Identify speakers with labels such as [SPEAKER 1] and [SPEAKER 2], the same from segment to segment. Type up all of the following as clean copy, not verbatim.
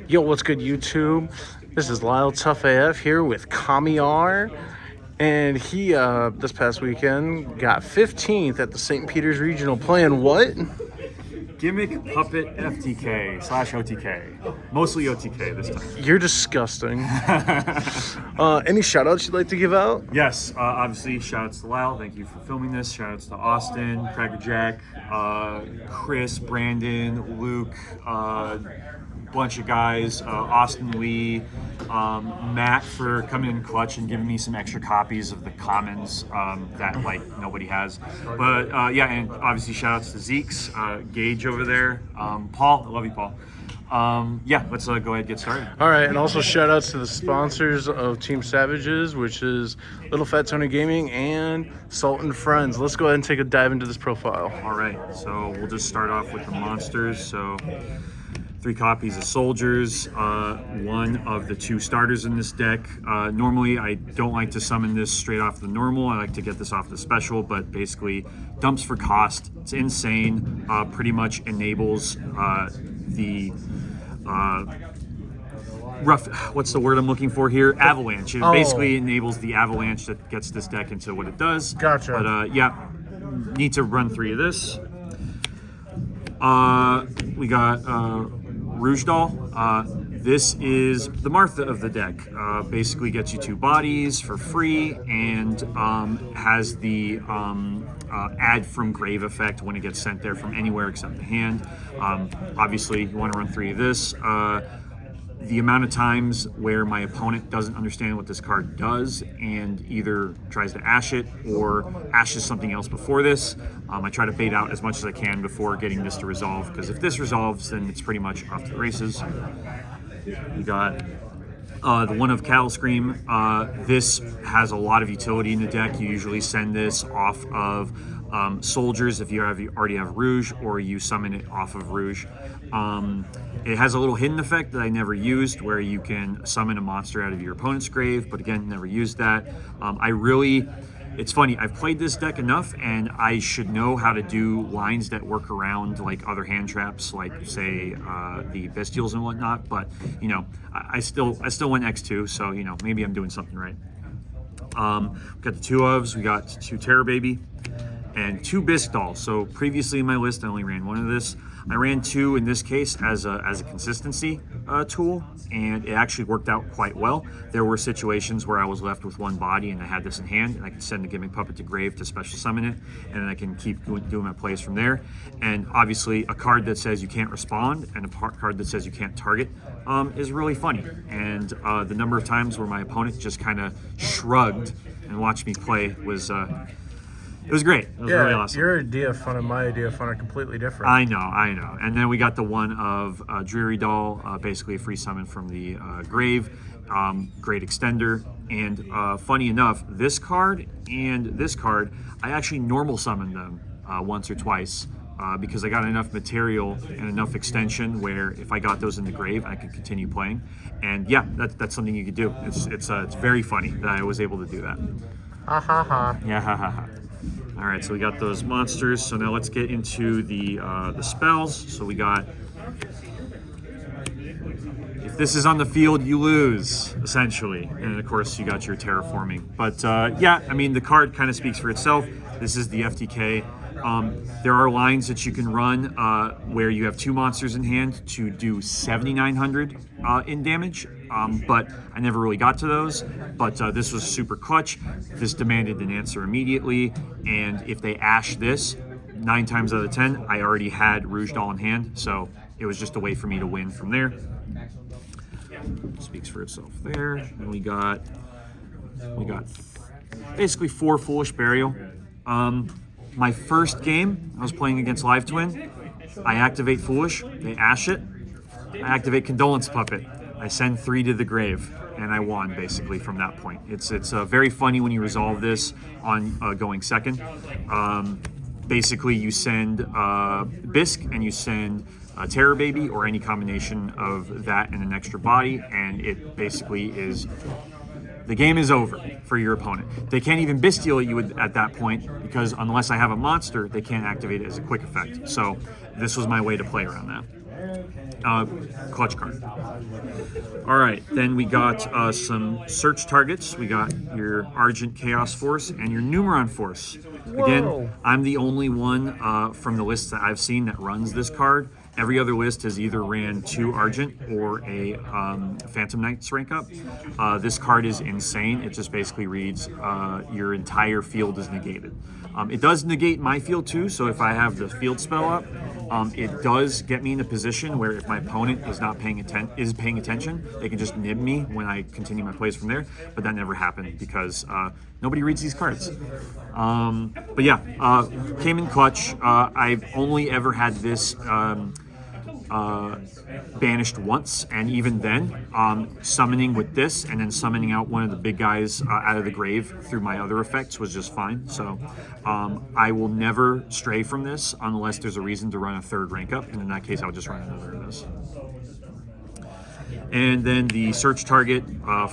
[SPEAKER 1] Yo, what's good, YouTube? This is Lyle Tough AF here with Komyar, and he this past weekend got 15th at the St. Peter's Regional playing what?
[SPEAKER 2] Gimmick Puppet FTK / OTK. Mostly OTK this time.
[SPEAKER 1] You're disgusting. Any shout outs you'd like to give out?
[SPEAKER 2] Yes, obviously, shout outs to Lyle. Thank you for filming this. Shout outs to Austin, Cracker Jack, Chris, Brandon, Luke, bunch of guys, Austin Lee, Matt for coming in clutch and giving me some extra copies of the commons that like nobody has. But yeah, and obviously shout outs to Zeke's, Gage over there, Paul. I love you, Paul. Yeah, let's go ahead and get started.
[SPEAKER 1] All right, and also shout outs to the sponsors of Team Savages, which is Little Fat Tony Gaming and Salt and Friends. Let's go ahead and take a dive into this profile.
[SPEAKER 2] All right, so we'll just start off with the monsters. So 3 copies of Soldiers, 1 of the 2 starters in this deck. Normally, I don't like to summon this straight off the normal. I like to get this off the special, but basically, dumps for cost. It's insane. Pretty much enables the what's the word I'm looking for here? Avalanche. It basically enables the avalanche that gets this deck into what it does.
[SPEAKER 1] Gotcha.
[SPEAKER 2] But yeah, need to run 3 of this. We got Rouge Doll. This is the Martha of the deck. Basically gets you 2 bodies for free and has the add from grave effect when it gets sent there from anywhere except the hand. Obviously, you want to run 3 of this. The amount of times where my opponent doesn't understand what this card does and either tries to ash it or ashes something else before this, I try to bait out as much as I can before getting this to resolve, because if this resolves, then it's pretty much off to the races. We got the one of Cattle Scream. This has a lot of utility in the deck. You usually send this off of Soldiers if you already have Rouge, or you summon it off of Rouge. It has a little hidden effect that I never used, where you can summon a monster out of your opponent's grave, but again, never used that. It's funny, I've played this deck enough, and I should know how to do lines that work around like other hand traps, like say the Bestials and whatnot. But you know, I still went X2, so you know, maybe I'm doing something right. We got the 2 ofs, we got 2 Terror Baby, and 2 Bisque Dolls. So previously in my list, I only ran 1 of this. I ran 2 in this case as a consistency tool, and it actually worked out quite well. There were situations where I was left with 1 body and I had this in hand, and I could send the Gimmick Puppet to grave to special summon it, and then I can keep doing my plays from there. And obviously, a card that says you can't respond and a card that says you can't target is really funny. And the number of times where my opponent just kind of shrugged and watched me play was it was great. It was really awesome.
[SPEAKER 1] Your idea of fun and my idea of fun are completely different.
[SPEAKER 2] I know. And then we got the one of Dreary Doll, basically a free summon from the grave. Great extender. And funny enough, this card and this card, I actually normal summoned them once or twice because I got enough material and enough extension where if I got those in the grave, I could continue playing. And yeah, that's something you could do. It's very funny that I was able to do that.
[SPEAKER 1] Ha ha ha.
[SPEAKER 2] Yeah, ha ha ha. All right, so we got those monsters. So now let's get into the spells. So we got, if this is on the field, you lose, essentially. And of course, you got your terraforming. But yeah, I mean, the card kind of speaks for itself. This is the FTK. There are lines that you can run where you have 2 monsters in hand to do 7,900 in damage, but I never really got to those. But this was super clutch. This demanded an answer immediately, and if they ash this, 9 times out of 10, I already had Rouge Doll in hand, so it was just a way for me to win from there. Speaks for itself there. And we got basically 4 Foolish Burial. My first game, I was playing against Live Twin. I activate Foolish, they ash it. I activate Condolence Puppet. I send 3 to the grave, and I won basically from that point. It's very funny when you resolve this on going second. Basically, you send Bisque and you send Terror Baby or any combination of that and an extra body, and it basically is the game is over for your opponent. They can't even Bestial you at that point, because unless I have a monster, they can't activate it as a quick effect. So this was my way to play around that. clutch card. All right, then we got some search targets. We got your Argent Chaos Force and your Numeron Force.
[SPEAKER 1] Whoa.
[SPEAKER 2] Again, I'm the only one from the lists that I've seen that runs this card. Every other list has either ran 2 Argent or a Phantom Knights rank up. This card is insane. It just basically reads your entire field is negated. It does negate my field too, so if I have the field spell up, it does get me in a position where if my opponent is not paying attention, they can just nib me when I continue my plays from there. But that never happened because nobody reads these cards. But yeah, came in clutch. I've only ever had this banished once, and even then, summoning with this and then summoning out one of the big guys out of the grave through my other effects was just fine. So I will never stray from this unless there's a reason to run a 3rd rank up, and in that case I'll just run another of this. And then the search target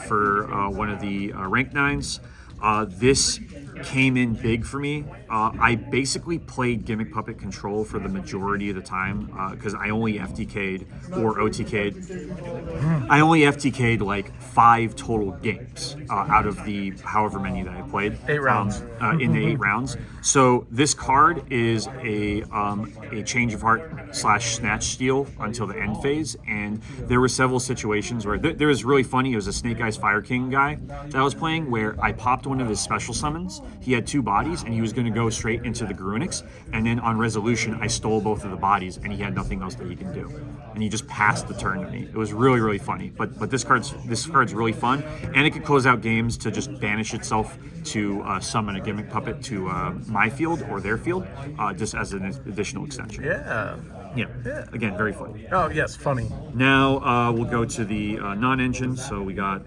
[SPEAKER 2] for one of the rank 9s. This came in big for me. I basically played Gimmick Puppet Control for the majority of the time because I only FTK'd or OTK'd. I only FTK'd like 5 total games out of the however many that I played.
[SPEAKER 1] 8 rounds.
[SPEAKER 2] In the 8 rounds. So this card is a change of heart / snatch steal until the end phase, and there were several situations where there was really funny. It was a Snake Eyes Fire King guy that I was playing where I popped one of his special summons. He had 2 bodies and he was going to go straight into the Grunix, and then on resolution I stole both of the bodies and he had nothing else that he can do, and he just passed the turn to me. It was really, really funny. But this card's really fun, and it could close out games to just banish itself to summon a Gimmick Puppet to my field or their field, just as an additional extension. Yeah. Again, very funny.
[SPEAKER 1] Oh yes, funny.
[SPEAKER 2] Now we'll go to the non-engine. So we got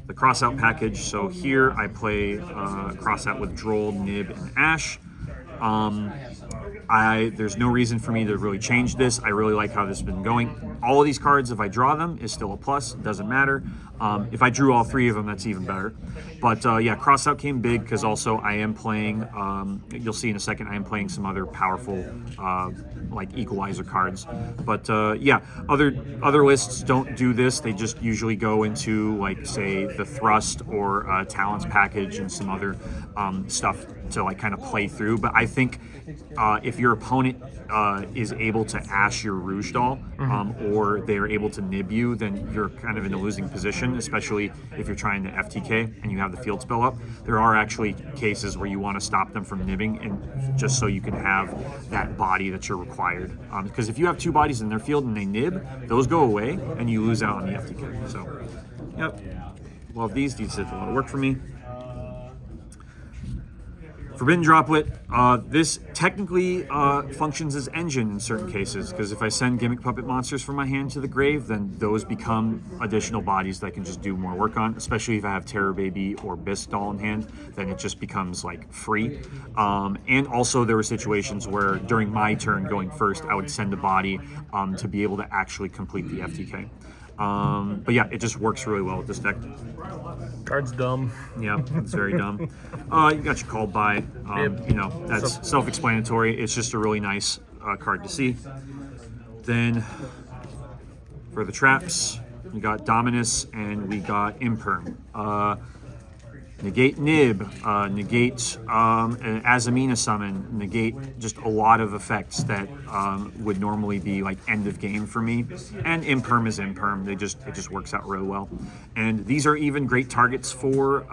[SPEAKER 2] the crossout package. So here I play crossout with Droll, Nib, and Ash. There's no reason for me to really change this. I really like how this has been going. All of these cards, if I draw them, is still a plus. It doesn't matter. If I drew all 3 of them, that's even better. But yeah, crossout came big because also I am playing, you'll see in a second, I am playing some other powerful like equalizer cards. But yeah, other lists don't do this. They just usually go into like, say, the Thrust or Talents package and some other stuff to like kind of play through. But I think if your opponent is able to ash your Rouge Doll or they're able to nib you, then you're kind of in a losing position, especially if you're trying to FTK and you have the field spell up. There are actually cases where you want to stop them from nibbing, and just so you can have that body that you're required. Because if you have 2 bodies in their field and they nib, those go away and you lose out on the FTK. So, yep. Well, these did a lot of work for me. Forbidden Droplet, this technically functions as engine in certain cases, because if I send Gimmick Puppet monsters from my hand to the grave, then those become additional bodies that I can just do more work on, especially if I have Terror Baby or Bisque Doll in hand, then it just becomes like free. And also there were situations where during my turn going first, I would send a body to be able to actually complete the FTK. But yeah, it just works really well with this deck.
[SPEAKER 1] Card's dumb.
[SPEAKER 2] Yeah, it's very dumb. You got your called by. You know, that's self-explanatory. It's just a really nice card to see. Then for the traps, we got Dominus and we got Imperm. Negate Nib, negate Azamina Summon, negate just a lot of effects that would normally be like end of game for me. And Imperm is Imperm. It just works out really well. And these are even great targets for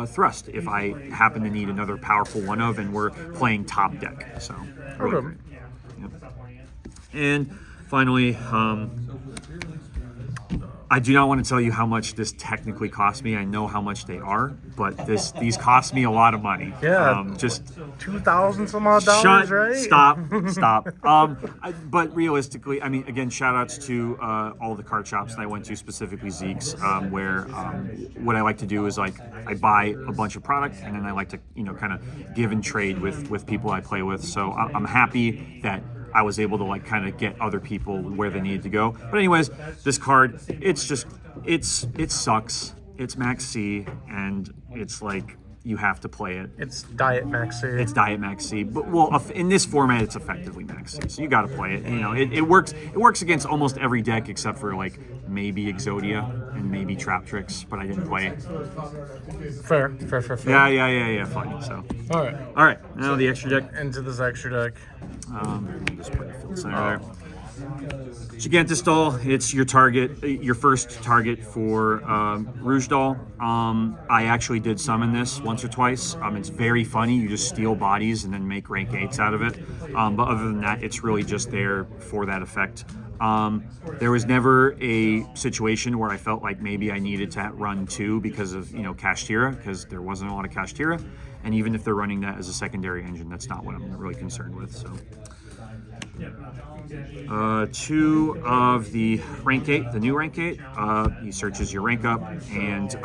[SPEAKER 2] Thrust if I happen to need another powerful one of, and we're playing top deck. So really great. Yep. And finally, I do not want to tell you how much this technically cost me. I know how much they are, but these cost me a lot of money.
[SPEAKER 1] Yeah, just $2,000 some odd dollars, right?
[SPEAKER 2] Stop. But realistically, I mean, again, shout outs to all the card shops that I went to, specifically Zeke's, where what I like to do is like I buy a bunch of product and then I like to kind of give and trade with people I play with. So I'm happy that I was able to like kind of get other people where they needed to go. But anyways, this card, it sucks. It's Max C, and it's like, you have to play it.
[SPEAKER 1] It's Diet Maxi.
[SPEAKER 2] It's Diet Max C, but in this format, it's effectively Max C. So you got to play it. You know, it works. It works against almost every deck except for like maybe Exodia and maybe Trap Tricks, but I didn't play it.
[SPEAKER 1] Fair.
[SPEAKER 2] Yeah. Fine. So.
[SPEAKER 1] All right.
[SPEAKER 2] Now the extra deck.
[SPEAKER 1] Into this extra deck.
[SPEAKER 2] Just put the field center there. Gigantistal, it's your target, your first target for Rouge Doll. I actually did summon this once or twice. It's very funny. You just steal bodies and then make rank 8s out of it. But other than that, it's really just there for that effect. There was never a situation where I felt like maybe I needed to run 2 because of, Kashtira, because there wasn't a lot of Kashtira. And even if they're running that as a secondary engine, that's not what I'm really concerned with. So. 2 of the rank 8, the new rank 8, he searches your rank up and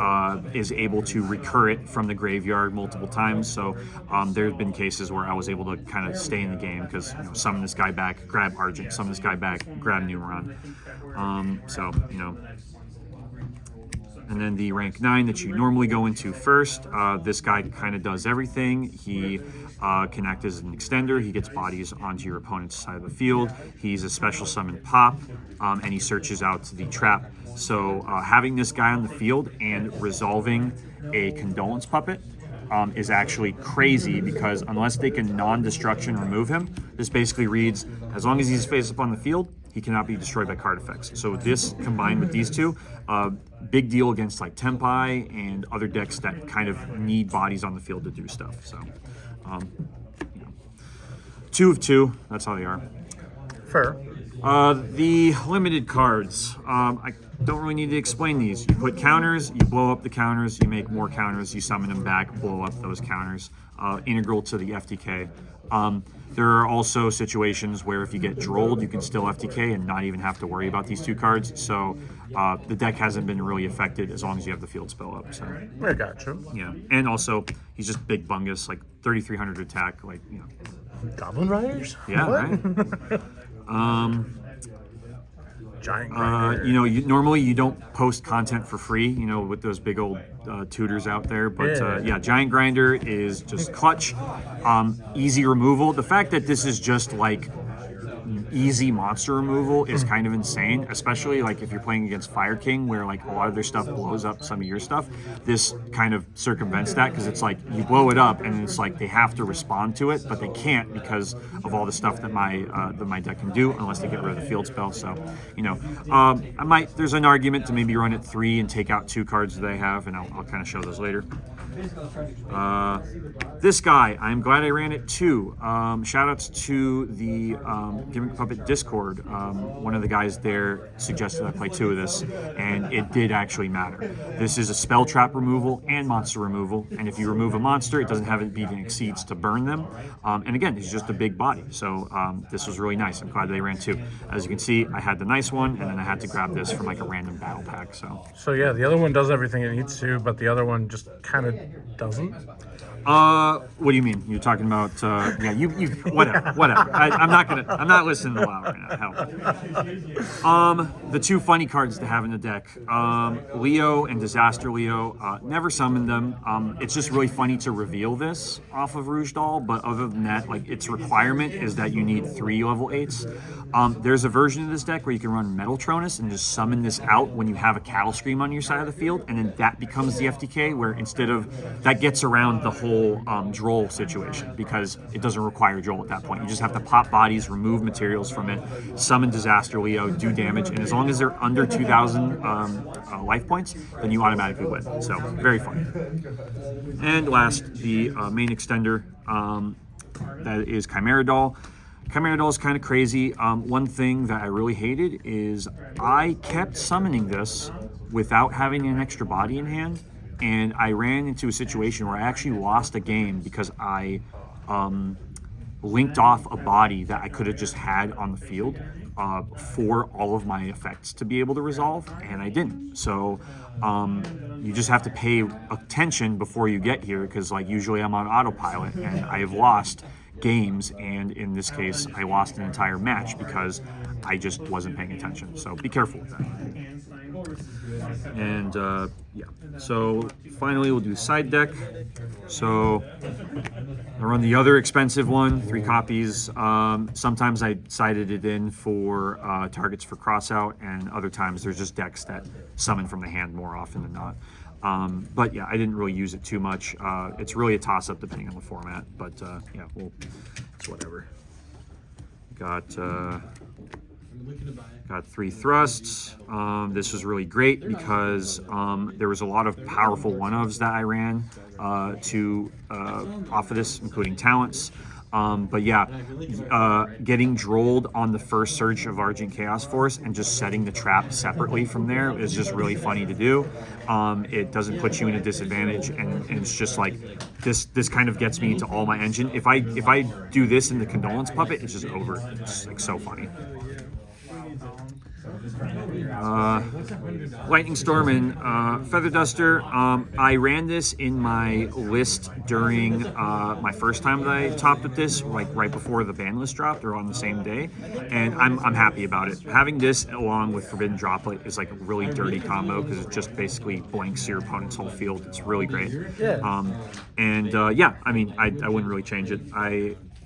[SPEAKER 2] is able to recur it from the graveyard multiple times. So there have been cases where I was able to kind of stay in the game because summon this guy back, grab Argent, summon this guy back, grab Numeron. And then the rank 9 that you normally go into first, this guy kind of does everything. He can act as an extender. He gets bodies onto your opponent's side of the field. He's a special summon pop, and he searches out the trap. So having this guy on the field and resolving a Condolence Puppet is actually crazy because unless they can non-destruction remove him, this basically reads, as long as he's face up on the field, he cannot be destroyed by card effects. So this combined with these two, big deal against like Tempai and other decks that kind of need bodies on the field to do stuff. So 2 of 2, that's how they are.
[SPEAKER 1] Fair.
[SPEAKER 2] The limited cards, I don't really need to explain these. You put counters, you blow up the counters, you make more counters, you summon them back, blow up those counters, integral to the FTK. There are also situations where if you get drolled, you can still FTK and not even have to worry about these 2 cards. So the deck hasn't been really affected as long as you have the field spell up. So
[SPEAKER 1] I got you.
[SPEAKER 2] Yeah, and also he's just big bungus, like 3,300 attack, like
[SPEAKER 1] Goblin Riders.
[SPEAKER 2] Yeah,
[SPEAKER 1] what?
[SPEAKER 2] Right.
[SPEAKER 1] Giant.
[SPEAKER 2] Normally you don't post content for free, with those big old tutors out there. But Giant Grinder is just clutch, easy removal. The fact that this is just like easy monster removal is kind of insane, especially like if you're playing against Fire King, where like a lot of their stuff blows up some of your stuff. This kind of circumvents that because it's like you blow it up and it's like they have to respond to it, but they can't because of all the stuff that my deck can do unless they get rid of the field spell. So there's an argument to maybe run it 3 and take out 2 cards that I have, and I'll kind of show those later. This guy, I'm glad I ran it 2. Shout outs to the Gimmick Puppet Discord. One of the guys there suggested I play 2 of this, and it did actually matter. This is a spell trap removal and monster removal, and if you remove a monster, it doesn't have it beating exceeds to burn them. And again, he's just a big body, so this was really nice. I'm glad they ran 2. As you can see, I had the nice one, and then I had to grab this from like a random battle pack.
[SPEAKER 1] So yeah, the other one does everything it needs to, but the other one just kind of doesn't.
[SPEAKER 2] What do you mean? You're talking about, you whatever. I'm not listening aloud right now. Hell. The 2 funny cards to have in the deck, Leo and Disaster Leo, never summoned them. It's just really funny to reveal this off of Rouge Doll, but other than that, like its requirement is that you need 3 level 8s. There's a version of this deck where you can run Metal Tronus and just summon this out when you have a Cattle Scream on your side of the field, and then that becomes the FTK, where instead of, that gets around the whole droll situation because it doesn't require droll at that point. You just have to pop bodies, remove materials from it, summon Disaster Leo, do damage, and as long as they're under 2,000 life points, then you automatically win. So very fun. And last, the main extender, that is Chimera Doll. Chimera Doll is kind of crazy. One thing that I really hated is I kept summoning this without having an extra body in hand. And I ran into a situation where I actually lost a game because I linked off a body that I could have just had on the field for all of my effects to be able to resolve, and I didn't. So you just have to pay attention before you get here because like usually I'm on autopilot, and I have lost games, and in this case I lost an entire match because I just wasn't paying attention. So be careful with that. And yeah, so finally we'll do side deck. So I run the other expensive one, 3 copies. Sometimes I sided it in for targets for crossout, and other times there's just decks that summon from the hand more often than not. But yeah, I didn't really use it too much. It's really a toss-up depending on the format, but yeah, well, it's whatever. Got 3 thrusts. This was really great because there was a lot of powerful one-ofs that I ran off of this, including talents. But yeah, getting drolled on the first surge of Argent Chaos Force and just setting the trap separately from there is just really funny to do. It doesn't put you in a disadvantage, and it's just like this kind of gets me into all my engine. If I do this in the Condolence Puppet, it's just over. It's like so funny. Lightning Storm and Feather Duster. I ran this in my list during my first time that I topped with this, like right before the ban list dropped or on the same day, and I'm happy about it. Having this along with Forbidden Droplet is like a really dirty combo because it just basically blanks your opponent's whole field. It's really great. Yeah. Yeah, I mean, I wouldn't really change it.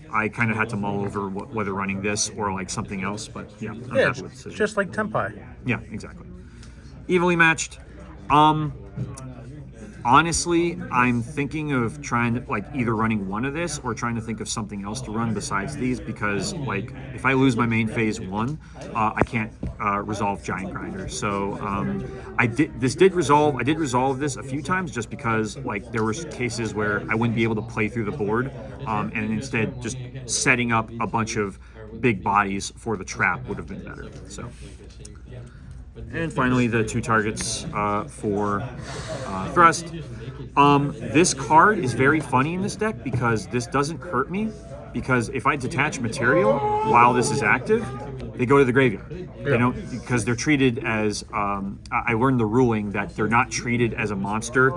[SPEAKER 2] I kind of had to mull over whether running this or like something else, but yeah, I'm happy with the decision.
[SPEAKER 1] Just like Tempai.
[SPEAKER 2] Yeah, exactly. Evenly matched. Honestly, I'm thinking of trying to like either running one of this or trying to think of something else to run besides these, because like if I lose my main phase 1, I can't resolve Giant Grinder. So I did resolve this a few times just because like there were cases where I wouldn't be able to play through the board, and instead just setting up a bunch of big bodies for the trap would have been better. So. And finally, the 2 targets for Thrust. This card is very funny in this deck because this doesn't hurt me, because if I detach material while this is active, they go to the graveyard. They don't, because they're treated as, I learned the ruling that they're not treated as a monster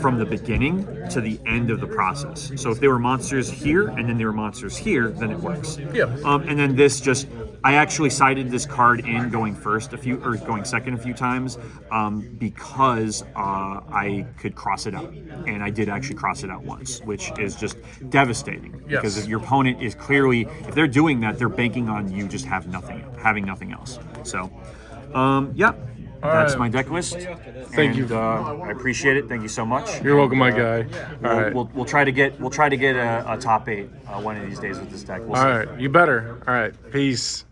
[SPEAKER 2] from the beginning to the end of the process. So if they were monsters here and then they were monsters here, then it works.
[SPEAKER 1] Yeah.
[SPEAKER 2] And then this just, I actually sided this card in going going second a few times because I could cross it out, and I did actually cross it out once, which is just devastating.
[SPEAKER 1] Yes.
[SPEAKER 2] Because if your opponent is clearly, if they're doing that, they're banking on you just having nothing else. So, yeah. That's my deck list.
[SPEAKER 1] Thank you.
[SPEAKER 2] I appreciate it. Thank you so much.
[SPEAKER 1] You're welcome, my guy. All right.
[SPEAKER 2] We'll try to get a top 8 one of these days with this deck. We'll see.
[SPEAKER 1] All right. You better. All right. Peace.